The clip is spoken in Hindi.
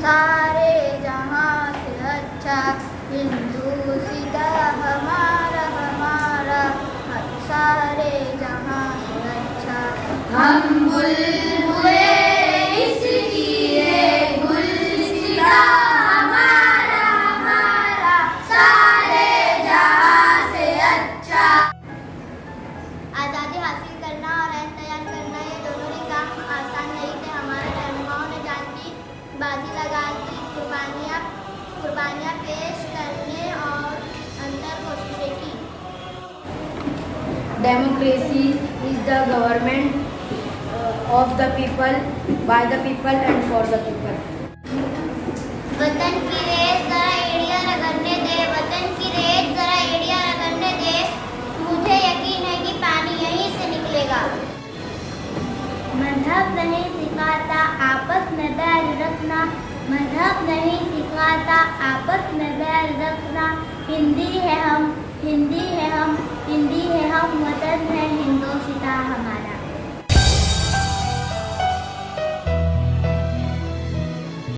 सारे जहां से अच्छा हिंदूसिता हमारा हमारा, सारे जहां से अच्छा। हम बुलबुले इसकी है गुलसिता हमारा हमारा, सारे जहां से अच्छा। आज़ादी हासिल करना और ऐन तैयार करना, ये दोनों ही काम आसान नहीं थे। हमारे रहनुमाओं ने जान की बाजी लगा दी, कुर्बानियाँ पेश करने और अंदर कोशिशें की। Democracy is the government of the people, by the people and for the people. वतन की रेत जरा एड़ियां रगड़ने दे, वतन की रेत जरा एड़ियां रगड़ने दे, मुझे यकीन है कि पानी यहीं से निकलेगा। मजहब नहीं सिखाता आपस में बैर रखना, मजहब नहीं सिखाता आपस में बैर रखना। हिंदी है हम, हिंदी है हम, हिंदी है हम, वतन है हिंदोसिता हमारा।